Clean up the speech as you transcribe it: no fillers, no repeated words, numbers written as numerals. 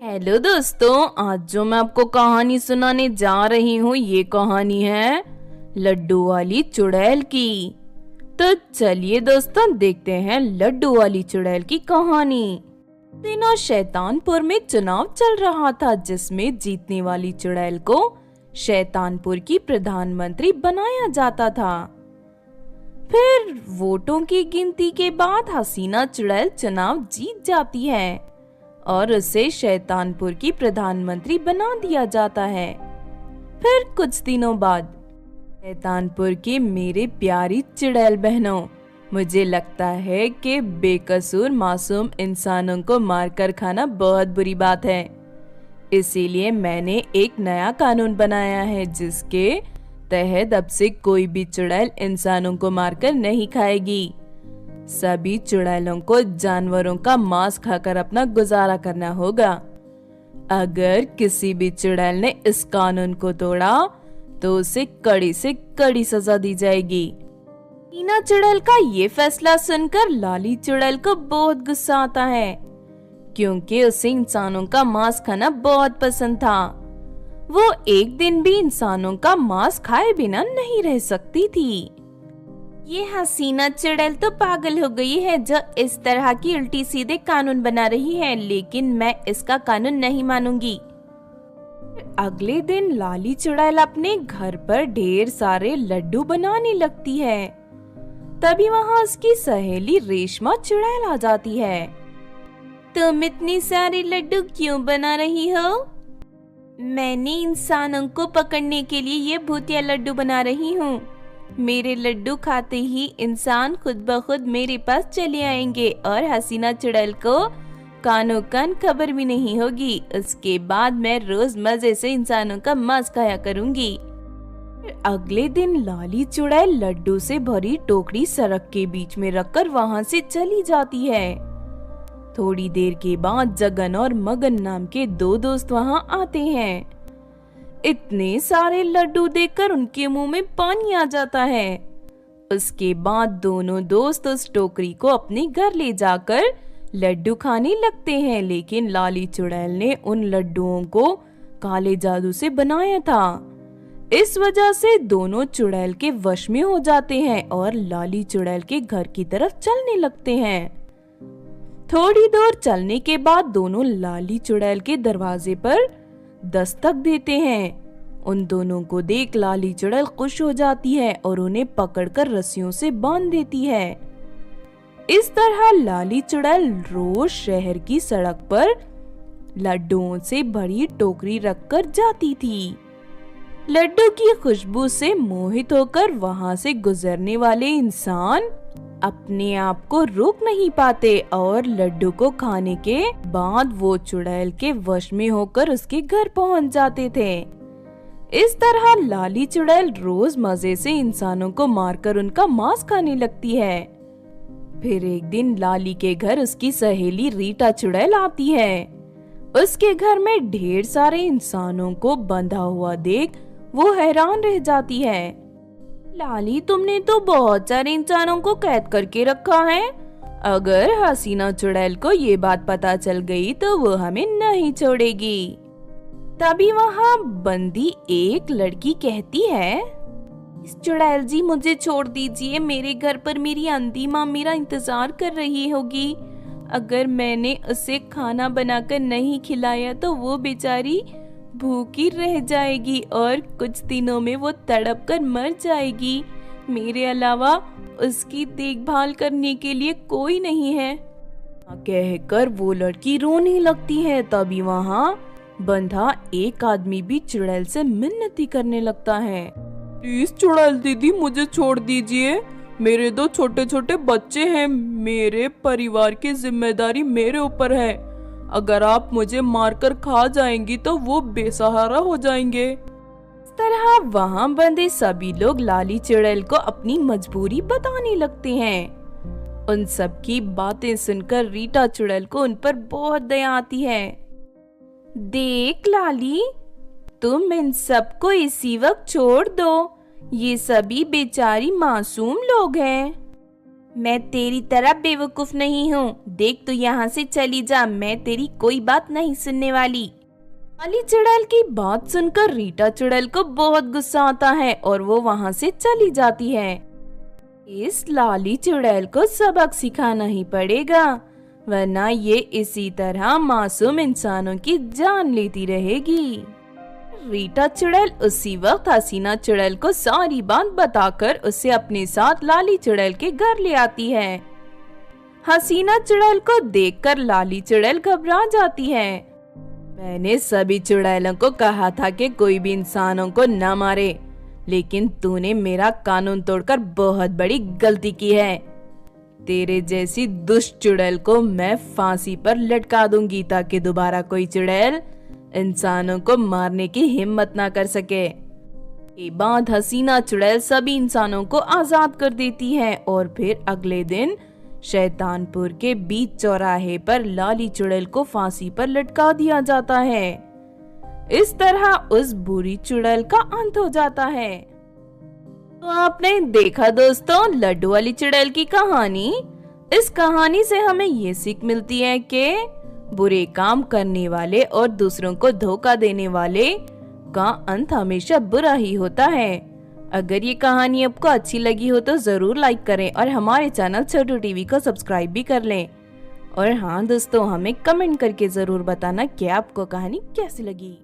Hello दोस्तों, आज जो मैं आपको कहानी सुनाने जा रही हूँ ये कहानी है लड्डू वाली चुड़ैल की। तो चलिए दोस्तों देखते हैं लड्डू वाली चुड़ैल की कहानी। दिनों शैतानपुर में चुनाव चल रहा था जिसमें जीतने वाली चुड़ैल को शैतानपुर की प्रधानमंत्री बनाया जाता था। फिर वोटों की गिनती के बाद हसीना चुड़ैल चुनाव जीत जाती है और उसे शैतानपुर की प्रधानमंत्री बना दिया जाता है। फिर कुछ दिनों बाद शैतानपुर की मेरे प्यारी चुड़ैल बहनों, मुझे लगता है कि बेकसूर मासूम इंसानों को मारकर खाना बहुत बुरी बात है। इसीलिए मैंने एक नया कानून बनाया है जिसके तहत अब से कोई भी चुड़ैल इंसानों को मारकर नहीं खाएगी। सभी चुड़ैलों को जानवरों का मांस खाकर अपना गुजारा करना होगा। अगर किसी भी चुड़ैल ने इस कानून को तोड़ा तो उसे कड़ी से कड़ी सजा दी जाएगी। टीना चुड़ैल का ये फैसला सुनकर लाली चुड़ैल को बहुत गुस्सा आता है क्योंकि उसे इंसानों का मांस खाना बहुत पसंद था। वो एक दिन भी इंसानों का मांस खाए बिना नहीं रह सकती थी। ये हसीना चुड़ैल तो पागल हो गई है जो इस तरह की उल्टी सीधे कानून बना रही है, लेकिन मैं इसका कानून नहीं मानूंगी। अगले दिन लाली चुड़ैल अपने घर पर ढेर सारे लड्डू बनाने लगती है। तभी वहाँ उसकी सहेली रेशमा चुड़ैल आ जाती है। तुम इतने सारे लड्डू क्यों बना रही हो? मैंने इंसानों को पकड़ने के लिए ये भूतिया लड्डू बना रही हूँ। मेरे लड्डू खाते ही इंसान खुद ब खुद मेरे पास चले आएंगे और हसीना चुड़ैल को कानो कान खबर भी नहीं होगी। उसके बाद मैं रोज मजे से इंसानों का मांस खाया करूंगी। अगले दिन लाली चुड़ैल लड्डू से भरी टोकरी सड़क के बीच में रखकर वहां से चली जाती है। थोड़ी देर के बाद जगन और मगन नाम के दो दोस्त वहां आते हैं। इतने सारे लड्डू देखकर उनके मुंह में पानी आ जाता है। उसके बाद दोनों दोस्त उस टोकरी को अपने घर ले जाकर लड्डू खाने लगते हैं, लेकिन लाली चुड़ैल ने उन लड्डुओं को काले जादू से बनाया था। इस वजह से दोनों चुड़ैल के वश में हो जाते हैं और लाली चुड़ैल के घर की तरफ चलने लगते हैं। थोड़ी दूर चलने के बाद दोनों लाली चुड़ैल के दरवाजे पर दस्तक देते हैं। उन दोनों को देख लाली चुड़ैल खुश हो जाती है और उन्हें पकड़कर रस्सियों से बांध देती है। इस तरह लाली चुड़ैल रोज शहर की सड़क पर लड्डुओं से भरी टोकरी रखकर जाती थी। लड्डू की खुशबू से मोहित होकर वहां से गुजरने वाले इंसान अपने आप को रोक नहीं पाते और लड्डू को खाने के बाद वो चुड़ैल के वश में होकर उसके घर पहुंच जाते थे। इस तरह लाली चुड़ैल रोज मजे से इंसानों को मारकर उनका मांस खाने लगती है। फिर एक दिन लाली के घर उसकी सहेली रीटा चुड़ैल आती है। उसके घर में ढेर सारे इंसानों को बंधा हुआ देख वो हैरान रह जाती है। लाली, तुमने तो बहुत सारे इंसानों को कैद करके रखा है। अगर हसीना चुड़ैल को ये बात पता चल गई तो वो हमें नहीं छोड़ेगी। तभी वहाँ बंदी एक लड़की कहती है, चुड़ैल जी मुझे छोड़ दीजिए, मेरे घर पर मेरी अंधी माँ मेरा इंतजार कर रही होगी। अगर मैंने उसे खाना बनाकर नहीं खिलाया तो वो बेचारी भूखी रह जाएगी और कुछ दिनों में वो तड़प कर मर जाएगी। मेरे अलावा उसकी देखभाल करने के लिए कोई नहीं है। कहकर वो लड़की रोने लगती है। तभी वहाँ बंधा एक आदमी भी चुड़ैल से मिन्नती करने लगता है। प्लीज चुड़ैल दीदी मुझे छोड़ दीजिए, मेरे दो छोटे छोटे बच्चे हैं, मेरे परिवार की जिम्मेदारी मेरे ऊपर है। अगर आप मुझे मारकर खा जाएंगी तो वो बेसहारा हो जाएंगे। इस तरह वहाँ बंधे सभी लोग लाली चुड़ैल को अपनी मजबूरी बताने लगते हैं। उन सब की बातें सुनकर रीटा चुड़ैल को उन पर बहुत दया आती है। देख लाली, तुम इन सबको इसी वक्त छोड़ दो, ये सभी बेचारी मासूम लोग हैं। मैं तेरी तरह बेवकूफ नहीं हूँ। देख तू यहाँ से चली जा, मैं तेरी कोई बात नहीं सुनने वाली। लाली चुड़ैल की बात सुनकर रीटा चुड़ैल को बहुत गुस्सा आता है और वो वहाँ से चली जाती है। इस लाली चुड़ैल को सबक सिखाना ही पड़ेगा, वरना ये इसी तरह मासूम इंसानों की जान लेती रहेगी। रीटा चुड़ैल उसी वक्त हसीना चुड़ैल को सारी बात बताकर उसे अपने साथ लाली चुड़ैल के घर ले आती है। हसीना चुड़ैल को देखकर लाली चुड़ैल घबरा जाती है। मैंने सभी चुड़ैलों को कहा था कि कोई भी इंसानों को न मारे, लेकिन तूने मेरा कानून तोड़कर बहुत बड़ी गलती की है। तेरे जैसी दुष्ट चुड़ैल को मैं फांसी पर लटका दूंगी ताकि दोबारा कोई चुड़ैल इंसानों को मारने की हिम्मत ना कर सके। ये बात हसीना चुड़ैल सभी इंसानों को आजाद कर देती है और फिर अगले दिन शैतानपुर के बीच चौराहे पर लाली चुड़ैल को फांसी पर लटका दिया जाता है। इस तरह उस बुरी चुड़ैल का अंत हो जाता है। तो आपने देखा दोस्तों लड्डू वाली चुड़ैल की कहानी। इस कहानी से हमें ये सीख मिलती है कि बुरे काम करने वाले और दूसरों को धोखा देने वाले का अंत हमेशा बुरा ही होता है। अगर ये कहानी आपको अच्छी लगी हो तो जरूर लाइक करें और हमारे चैनल छोटू टीवी को सब्सक्राइब भी कर लें। और हाँ दोस्तों, हमें कमेंट करके जरूर बताना कि आपको कहानी कैसी लगी।